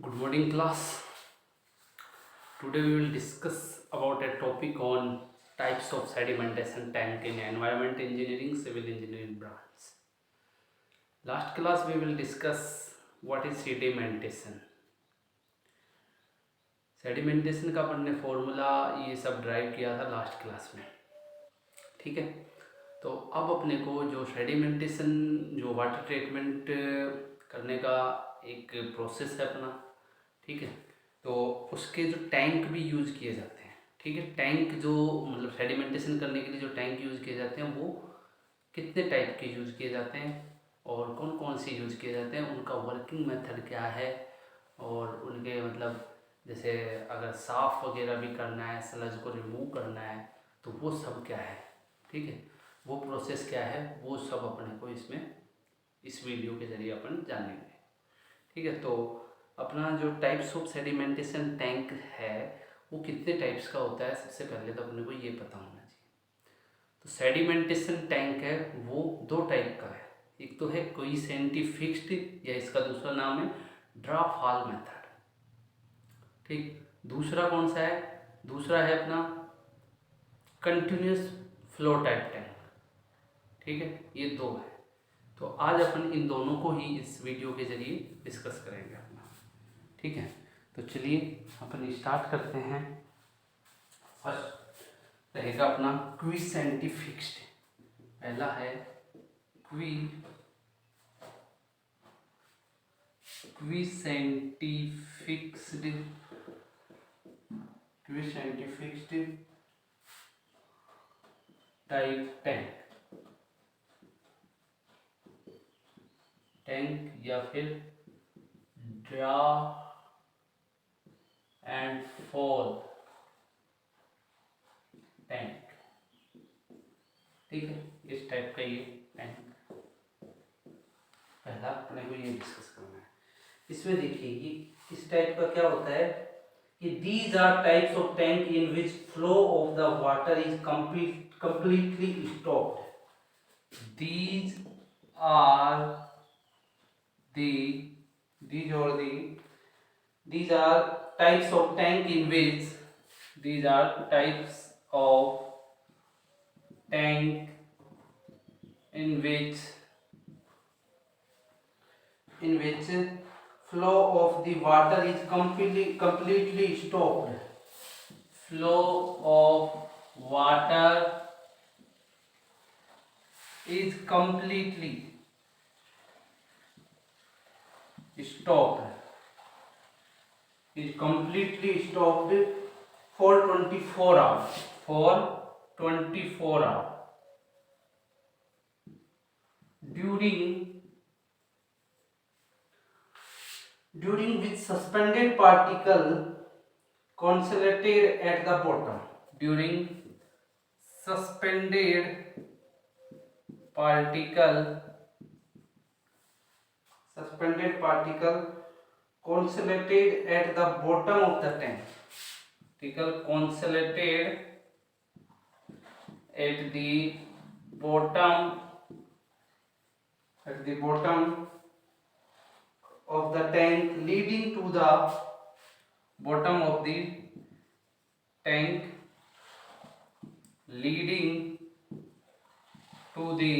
Good morning, class. Today we will discuss about a topic on types of sedimentation tank in environment engineering, civil engineering branch. Last class we will discuss what is sedimentation. Sedimentation का अपन ने formula ये सब drive किया था last class में, ठीक है। तो अब अपने को जो सेडिमेंटेशन जो वाटर ट्रीटमेंट करने का एक प्रोसेस है अपना, ठीक है। तो उसके जो टैंक भी यूज़ किए जाते हैं, ठीक है। टैंक जो मतलब सेडिमेंटेशन करने के लिए जो टैंक यूज़ किए जाते हैं वो कितने टाइप के यूज़ किए जाते हैं और कौन कौन से यूज़ किए जाते हैं, उनका वर्किंग मेथड क्या है और उनके मतलब जैसे अगर साफ़ वगैरह भी करना है, स्लज को रिमूव करना है तो वो सब क्या है, ठीक है। वो प्रोसेस क्या है वो सब अपने को इसमें इस वीडियो के ज़रिए अपन जानेंगे, ठीक है। तो अपना जो टाइप्स ऑफ सेडिमेंटेशन टैंक है वो कितने टाइप्स का होता है, सबसे पहले तो अपने को ये पता होना चाहिए। तो सेडिमेंटेशन टैंक है वो दो टाइप का है। एक तो है क्विसेंटी फिक्स्ड या इसका दूसरा नाम है ड्रॉप हॉल मेथड, ठीक। दूसरा कौन सा है, दूसरा है अपना कंटिन्यूस फ्लो टाइप टैंक, ठीक है। ये दो है। तो आज अपन इन दोनों को ही इस वीडियो के जरिए डिस्कस करेंगे अपना, ठीक है। तो चलिए अपन स्टार्ट करते हैं। फर्स्ट रहेगा अपना क्विसेंटी फिक्स्ड। पहला है क्विसेंटी फिक्स्ड टाइप टैंक या फिर ड्रा एंड फॉल टैंक, ठीक है। इस टाइप का ये टैंक पहला अपने को ये डिस्कस करना है। इसमें देखिए ये इस टाइप का क्या होता है कि these are types of tank in which flow of the water is completely stopped. These are the these are the these are types of tank in which these are types of tank in which flow of the water is completely stopped. Flow of water is completely stopped for 24 hours, for 24 hours, during which suspended particle consolidated at the bottom, during suspended particle consolidated at the bottom of the tank, particle consolidated at the bottom of the tank, leading to the bottom of the tank, leading to the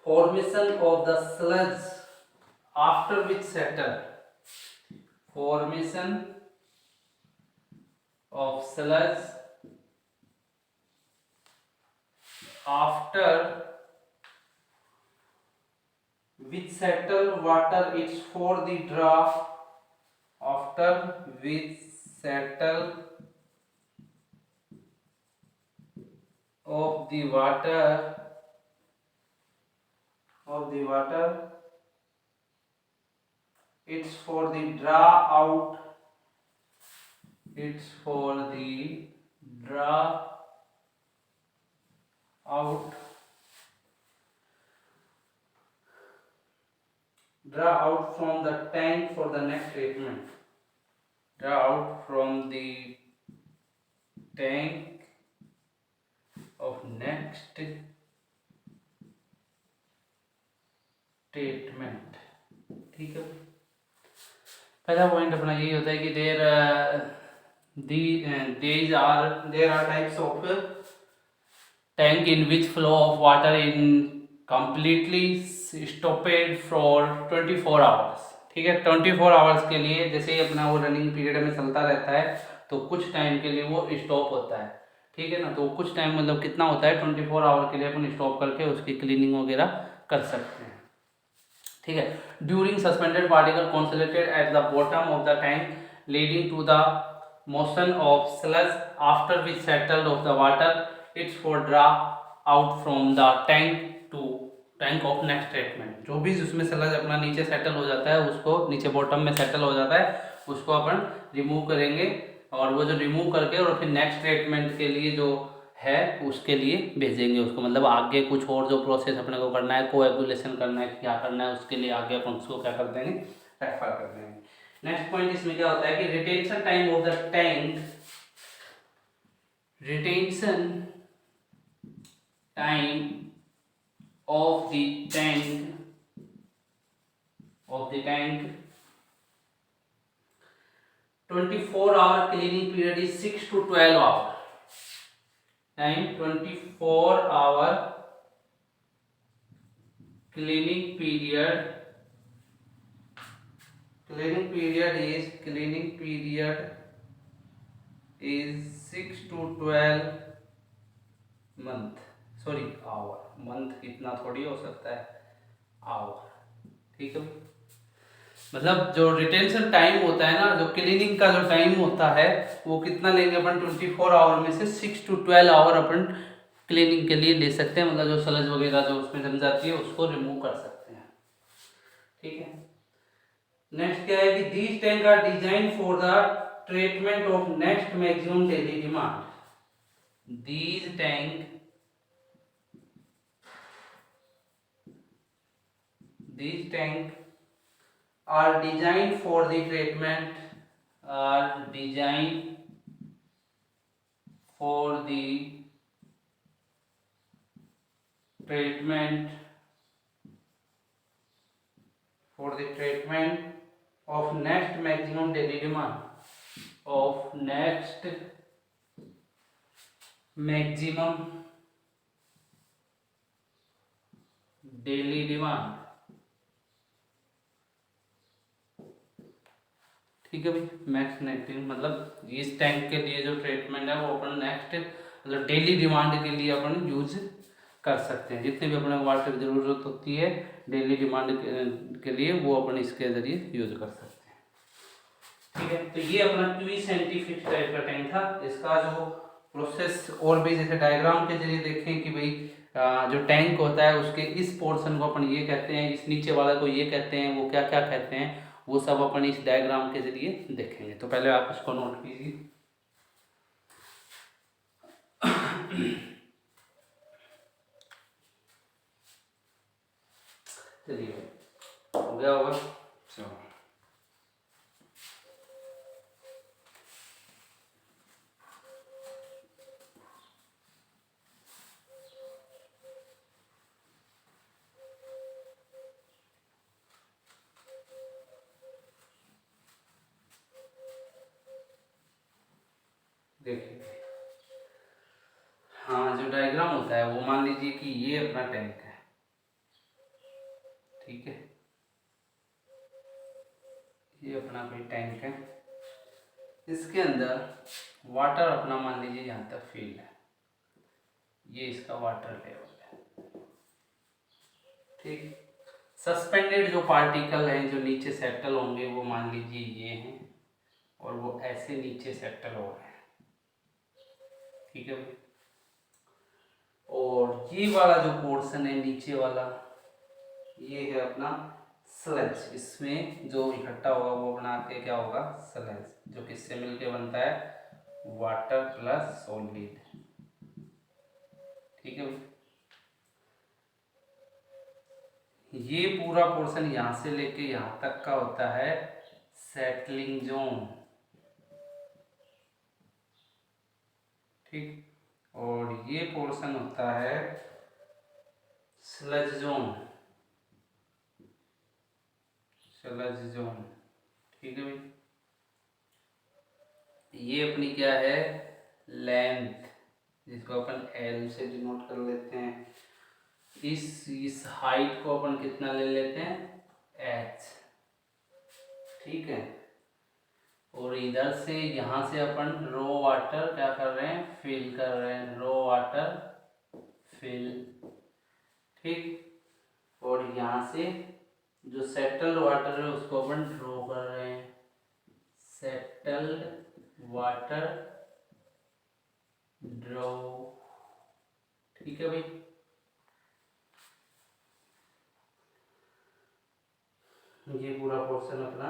formation of the sludge after which settle, formation of sludge after which settle water it's for the draft, after which settle of the water it's for the draw out, it's for the draw out from the tank for the next treatment, draw out from the tank of next treatment. ठीक है, पहला point अपना यही होता है कि there are types of tank in which flow of water in completely stopped for 24 hours. ठीक है, 24 आवर्स के लिए, जैसे ही अपना वो रनिंग पीरियड में चलता रहता है तो कुछ टाइम के लिए वो स्टॉप होता है। ठीक है ना, तो कुछ टाइम मतलब कितना होता है, 24 आवर के लिए अपन स्टॉप करके उसकी क्लीनिंग वगैरह कर सकते हैं। ठीक है, during suspended particle consolidated at the bottom of the tank leading to the motion of sludge after which settled of the water it's for draw out from the tank to tank of next treatment. जो भी उसमें sludge अपना नीचे settle हो जाता है, उसको नीचे बॉटम में सेटल हो जाता है, उसको अपन रिमूव करेंगे, और वो जो रिमूव करके और फिर नेक्स्ट ट्रीटमेंट के लिए जो है उसके लिए भेजेंगे उसको, मतलब आगे कुछ और जो प्रोसेस अपने को करना है, कोएगुलेशन करना है, क्या करना है, उसके लिए आगे अपन उसको क्या कर देंगे, रेफर कर देंगे। नेक्स्ट पॉइंट इसमें क्या होता है कि retention time of the tank, retention time of the tank 24 hour cleaning period is 6 to 12 hour time. 24 hour cleaning period is 6 to 12 month, sorry hour, month इतना थोड़ी हो सकता है, आवर। ठीक है, मतलब जो रिटेंशन टाइम होता है ना, जो क्लीनिंग का जो टाइम होता है वो कितना लेंगे अपन, 24 आवर में से 6 to 12 आवर अपन क्लीनिंग के लिए ले सकते हैं, मतलब जो सलज वगैरह जो उसमें जम जाती है उसको रिमूव कर सकते हैं। ठीक है, नेक्स्ट क्या है कि these tank are design for the treatment of next maximum daily demand. These tank are designed for the treatment of next maximum daily demand, of next maximum daily demand। ठीक है भाई, मैक्स नेक्टिंग मतलब इस tank के लिए जो treatment है वो अपन नेक्स्ट मतलब डेली डिमांड के लिए अपन यूज कर सकते हैं। जितने भी अपने वाटर की जरूरत होती है डेली डिमांड के लिए वो अपन इसके जरिए यूज कर सकते हैं। ठीक है, तो ये अपना क्वी साइंटिफिक टाइप का टैंक था। इसका जो प्रोसेस और भी जैसे डायग्राम के जरिए देखें कि भाई जो टैंक होता है उसके इस पोर्शन को अपन ये कहते हैं, इस नीचे वाला को ये कहते हैं, वो क्या क्या कहते हैं, वो सब अपन इस डायग्राम के जरिए देखेंगे। तो पहले आप इसको नोट कीजिए। चलिए, हो गया होगा। चलो, देखिए, हाँ जो डायग्राम होता है वो मान लीजिए कि ये अपना टैंक है। ठीक है, ये अपना कोई टैंक है, इसके अंदर वाटर अपना मान लीजिए यहाँ तक फील है, ये इसका वाटर लेवल है। ठीक, सस्पेंडेड जो पार्टिकल हैं जो नीचे सेटल होंगे वो मान लीजिए ये हैं, और वो ऐसे नीचे सेटल हो रहे हैं। ठीक है, और ये वाला जो पोर्शन है नीचे वाला, ये है अपना स्लज। इसमें जो इकट्ठा होगा वो बना के क्या होगा, स्लज, जो किससे मिलके बनता है, वाटर प्लस सॉलिड। ठीक है, ये पूरा पोर्शन यहाँ से लेके यहाँ तक का होता है सेटलिंग जोन। ठीक, और ये पोर्शन होता है स्लज जोन। Sludge zone. ठीक है भाई, ये अपनी क्या है, लेंथ, जिसको अपन एल से डिनोट कर लेते हैं। इस हाइट को अपन कितना ले लेते हैं, एच। ठीक है, और इधर से यहाँ से अपन रो वाटर क्या कर रहे हैं, फिल कर रहे हैं, रो वाटर फिल। ठीक, और यहाँ से जो सेटल्ड वाटर है उसको अपन ड्रॉ कर रहे हैं, सेटल्ड वाटर ड्रॉ। ठीक है भाई, ये पूरा पोर्शन अपना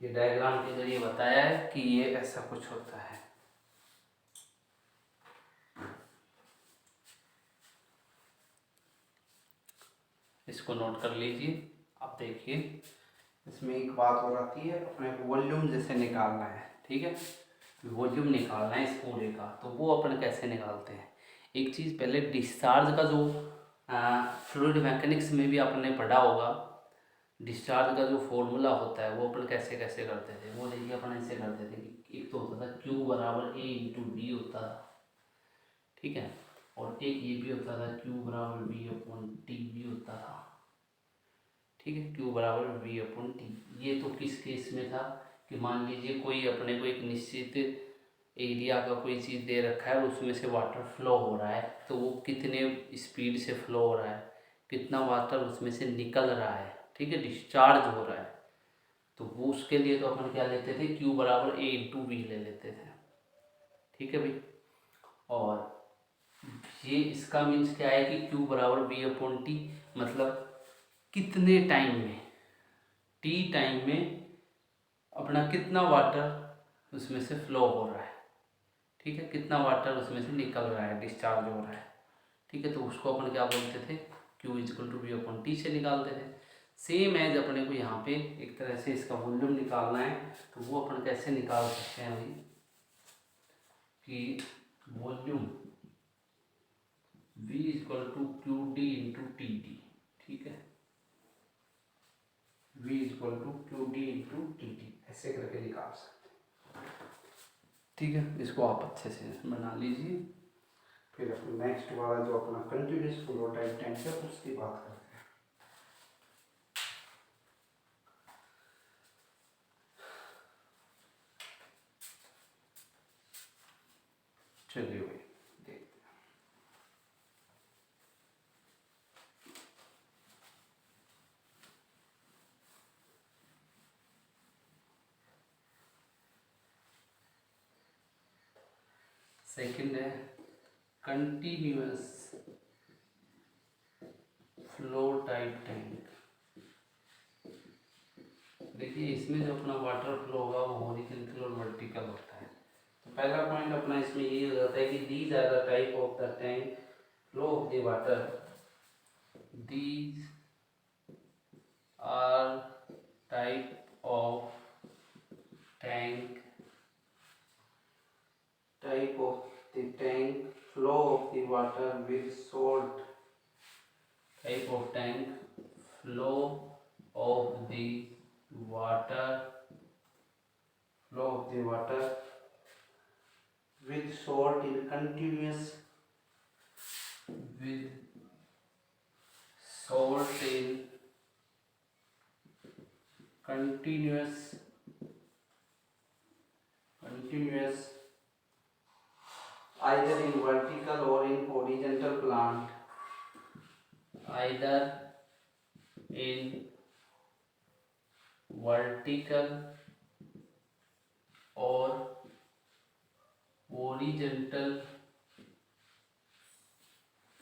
ये डायग्राम के जरिए बताया है कि ये ऐसा कुछ होता है। इसको नोट कर लीजिए। अब देखिए, इसमें एक बात और आती है, अपने वॉल्यूम जैसे निकालना है। ठीक है, वॉल्यूम निकालना है इस पूरे का, तो वो अपन कैसे निकालते हैं। एक चीज़ पहले, डिस्चार्ज का जो फ्लूइड मैकेनिक्स में भी आपने पढ़ा होगा, डिस्चार्ज का जो फॉर्मूला होता है वो अपन कैसे कैसे करते थे। वो देखिए, अपन ऐसे करते थे कि एक तो होता था Q बराबर A इंटू डी होता था। ठीक है, और एक ये भी होता था Q बराबर V अपॉन टी भी होता था। ठीक है, Q बराबर V अपॉन टी। ये तो किस केस में था कि मान लीजिए कोई अपने को एक निश्चित एरिया का कोई चीज़ दे रखा है और उसमें से वाटर फ्लो हो रहा है, तो वो कितने स्पीड से फ्लो हो रहा है, कितना वाटर उसमें से निकल रहा है। ठीक है, डिस्चार्ज हो रहा है, तो वो उसके लिए तो अपन क्या लेते थे, Q बराबर A इंटू वी ले लेते थे। ठीक है भाई, और ये इसका मीन्स क्या है कि Q बराबर V अपॉन टी, मतलब कितने टाइम में, टी टाइम में अपना कितना वाटर उसमें से फ्लो हो रहा है। ठीक है, कितना वाटर उसमें से निकल रहा है, डिस्चार्ज हो रहा है। ठीक है, तो उसको अपन क्या बोलते थे, Q is equal to V upon T से निकालते थे। सेम एज अपने को यहाँ पे एक तरह से इसका वॉल्यूम निकालना है, तो वो अपन कैसे निकाल सकते हैं अभी, कि volume V is equal to Q D into T D. ठीक है, V is equal to Q D into T D, ऐसे करके निकाल सकते हैं। ठीक है, इसको आप अच्छे से बना लीजिए। फिर अपना नेक्स्ट वाला जो अपना कंटिन्यूस फ्लो टाइप टैंक है उसकी बात करते हैं। चलिए भाई, देखते हैं। सेकंड है कंटिन्यूअस फ्लो टाइप टैंक। देखिए, इसमें जो अपना वाटर फ्लो होगा वो हॉरिजॉन्टल और वर्टिकल होता है। तो पहला पॉइंट अपना इसमें ये हो जाता है कि these are the type of the tank flow of the water, these are type of tank, type of the tank flow of the water with salt, type of tank flow of the water, flow of the water with salt in continuous, with salt in continuous either in vertical or in horizontal plant, either in vertical or horizontal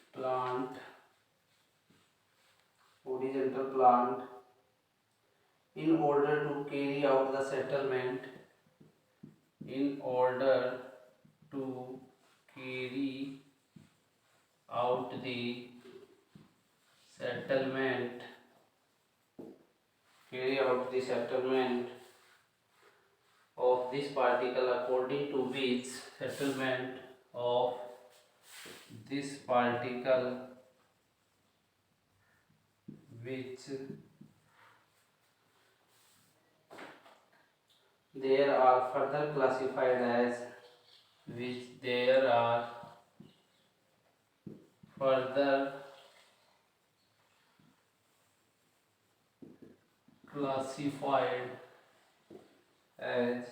plant, in order to carry out the settlement, in order to carry out the settlement, carry out the settlement of this particle, according to which settlement of this particle which there are further classified as which there are further classified as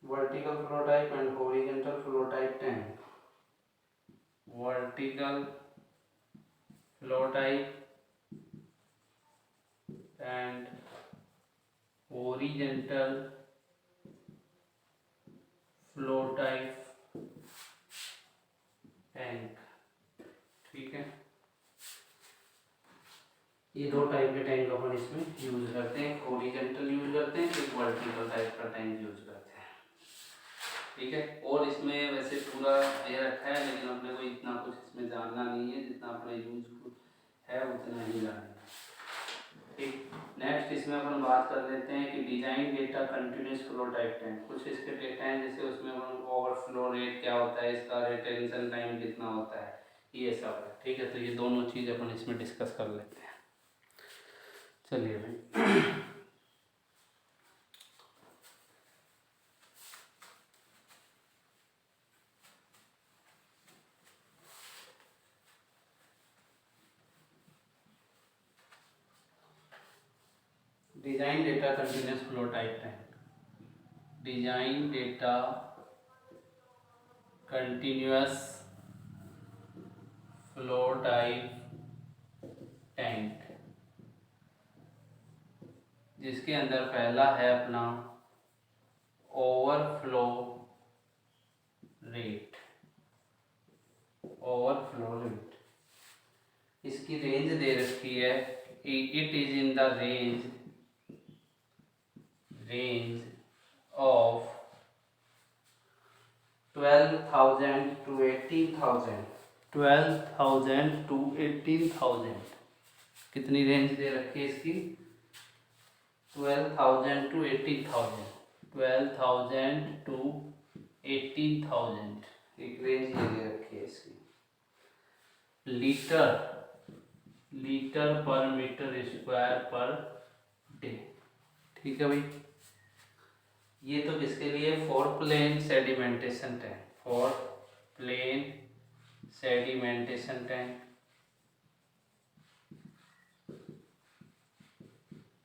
vertical flow type and horizontal flow type tank. Vertical flow type and horizontal flow type tank. ठीक है, ये दो type के tank अपन इसमें use करते हैं, horizontal use करते हैं, एक वर्टिकल टाइप का टैंक यूज करते हैं। ठीक है, और इसमें वैसे पूरा दे रखा है, लेकिन अपने को इतना कुछ इसमें जानना नहीं है, जितना अपने यूज है उतना ही जानना है। ठीक, नेक्स्ट इसमें अपन बात कर लेते हैं कि design data continuous flow type tank. कुछ इसके डेटा हैं, जैसे उसमें अपन ओवरफ्लो रेट क्या होता है, इसका रिटेंशन टाइम कितना होता है, ये सब है। ठीक है, तो ये दोनों चीज़ अपन इसमें डिस्कस कर लेते हैं। चलिए भाई, design data continuous flow type tank. Design data continuous flow type tank, जिसके अंदर पहला है अपना ओवरफ्लो रेट। ओवरफ्लो रेट, इसकी रेंज दे रखी है, it is in the range of 12,000 to 18,000। 12,000 to 18,000, कितनी रेंज दे रखी है इसकी? 12,000 to 18,000। 12,000 to 18,000 एक रेंज ये दे रखी है इसकी। Litre per metre square per day. ठीक है भाई, ये तो किसके लिए? For plain sedimentation tank. For plain sedimentation tank.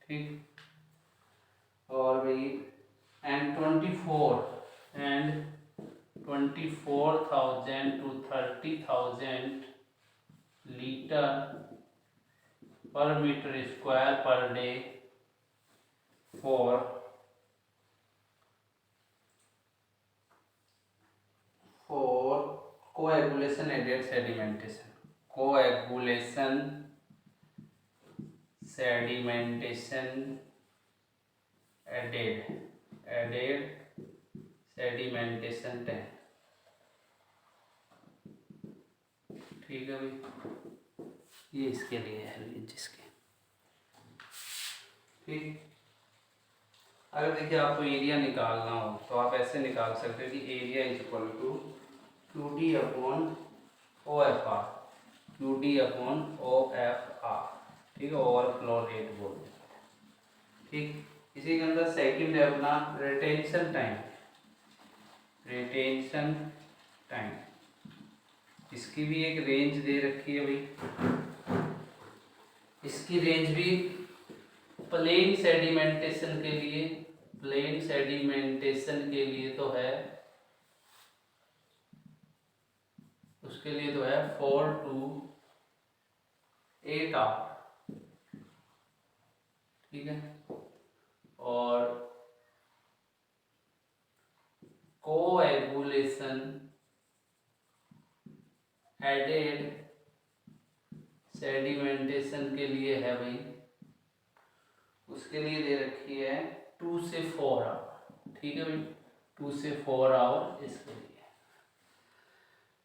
ठीक, और भाई and 24,000 to 30,000 litre per metre square per day for coagulation aided sedimentation. Coagulation sedimentation aided sedimentation tank. ठीक है भाई, ये इसके लिए है, जिसके। ठीक, अगर देखिए आपको एरिया निकालना हो तो आप ऐसे निकाल सकते हो कि area is equal to QD upon OFR। QD upon OFR। ठीक है, ओवरफ्लो रेट बोलते हैं। ठीक, इसी के अंदर सेकंड है अपना रिटेंशन टाइम। रिटेंशन टाइम, इसकी भी एक रेंज दे रखी है भाई। इसकी रेंज भी प्लेन सेडिमेंटेशन के लिए, प्लेन सेडिमेंटेशन के लिए तो है, उसके लिए तो है 4 to 8 आवर। ठीक है, और कोएगुलेशन एडेड सेडिमेंटेशन के लिए है भाई, उसके लिए दे रखी है 2 से 4 आवर। ठीक है भाई, 2 से 4 आवर इसके लिए।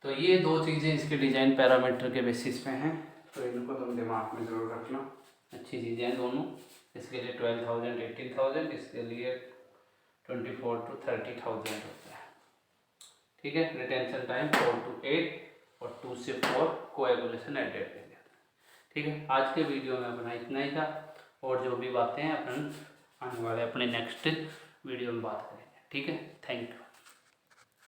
तो ये दो चीज़ें इसके डिजाइन पैरामीटर के बेसिस पे हैं, तो इनको तुम दिमाग में ज़रूर रखना। अच्छी चीज़ें हैं दोनों। इसके लिए 12,000 18,000, इसके लिए 24 to 30,000 होता है। ठीक है, रिटेंशन टाइम 4 to 8 और 2 से 4 कोएगुलेशन एडेड के लिए। ठीक है, आज के वीडियो में अपना इतना ही था, और जो भी बातें हैं अपन आने वाले अपने नेक्स्ट वीडियो में बात करेंगे। ठीक है, थैंक यू।